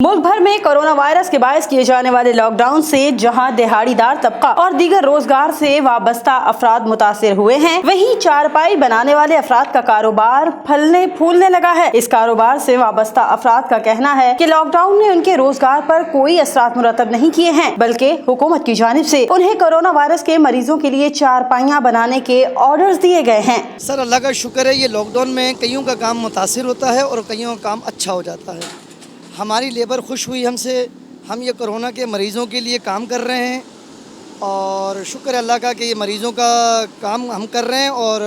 मुल्क भर में कोरोना वायरस के बायस किए जाने वाले लॉकडाउन से जहां दिहाड़ीदार तबका और दीगर रोजगार से वाबस्ता अफराद मुतासिर हुए हैं, वहीं चारपाई बनाने वाले अफराद का कारोबार फलने फूलने लगा है। इस कारोबार से वाबस्ता अफराद का कहना है कि लॉकडाउन ने उनके रोजगार पर कोई असरात मुरतब नहीं किए हैं, बल्कि हुकूमत की जानिब से उन्हें कोरोना वायरस के मरीजों के लिए चारपाइयाँ बनाने के ऑर्डर्स दिए गए हैं। सर अल्लाह का शुक्र है, ये लॉकडाउन में कईयों का काम मुतासिर होता है और कईयों का काम अच्छा हो जाता है। हमारी लेबर खुश हुई हमसे, हम ये कोरोना के मरीज़ों के लिए काम कर रहे हैं और शुक्र है अल्लाह का कि ये मरीज़ों का काम हम कर रहे हैं और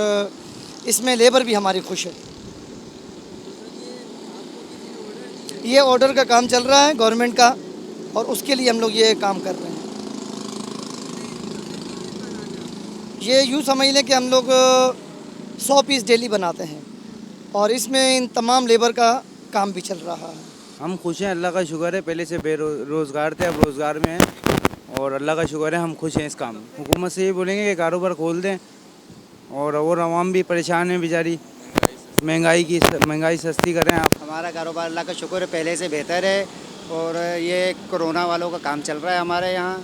इसमें लेबर भी हमारी खुश है। ये ऑर्डर का काम चल रहा है गवर्नमेंट का और उसके लिए हम लोग ये काम कर रहे हैं। ये यूँ समझ लें कि हम लोग 100 पीस डेली बनाते हैं और इसमें इन तमाम लेबर का काम भी चल रहा है। हम खुश हैं, अल्लाह का शुक्र है। पहले से बेरोज़गार थे, अब रोज़गार में हैं और अल्लाह का शुक्र है, हम खुश हैं इस काम में। हुकूमत से ये बोलेंगे कि कारोबार खोल दें और आवाम भी परेशान है बेचारी, महंगाई सस्ती करें। आप हमारा कारोबार अल्लाह का शुक्र है पहले से बेहतर है और ये कोरोना वालों का काम चल रहा है हमारे यहाँ।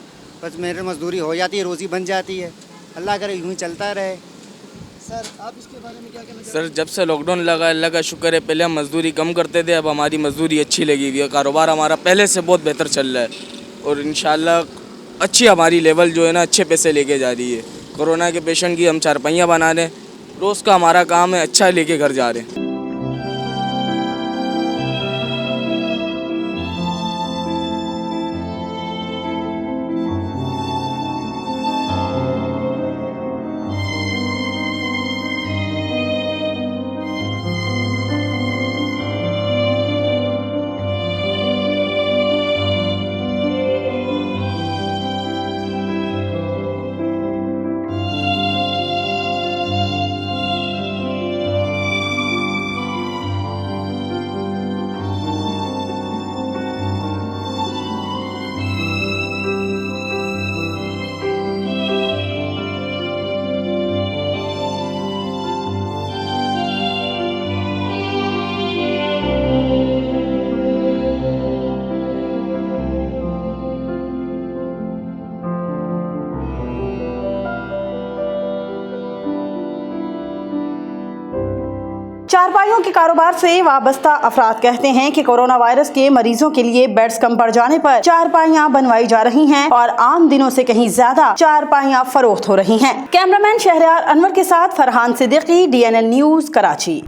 बस मेरी मजदूरी हो जाती है, रोज़ी बन जाती है, अल्लाह करे यूँ ही चलता रहे। सर आप इसके बारे में क्या कहना चाहते सर, जब से लॉकडाउन लगा अल्लाह का शुक्र है, पहले हम मजदूरी कम करते थे, अब हमारी मजदूरी अच्छी लगी हुई है। कारोबार हमारा पहले से बहुत बेहतर चल रहा है और इंशाल्लाह अच्छी हमारी लेवल जो है ना अच्छे पैसे लेके जा रही है। कोरोना के पेशेंट की हम चारपाइयाँ बना रहे हैं, रोज़ का हमारा काम है, अच्छा लेके घर जा रहे हैं। चारपाइयों के कारोबार से वाबस्ता अफराद कहते हैं कि कोरोना वायरस के मरीजों के लिए बेड्स कम पड़ जाने पर चारपाइयाँ बनवाई जा रही हैं और आम दिनों से कहीं ज्यादा चारपाइयाँ फरोख्त हो रही हैं। कैमरामैन शहरयार अनवर के साथ फरहान सिद्दीकी, DNN न्यूज, कराची।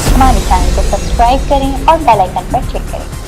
हमारे चैनल को सब्सक्राइब करें और बेल आइकन पर क्लिक करें।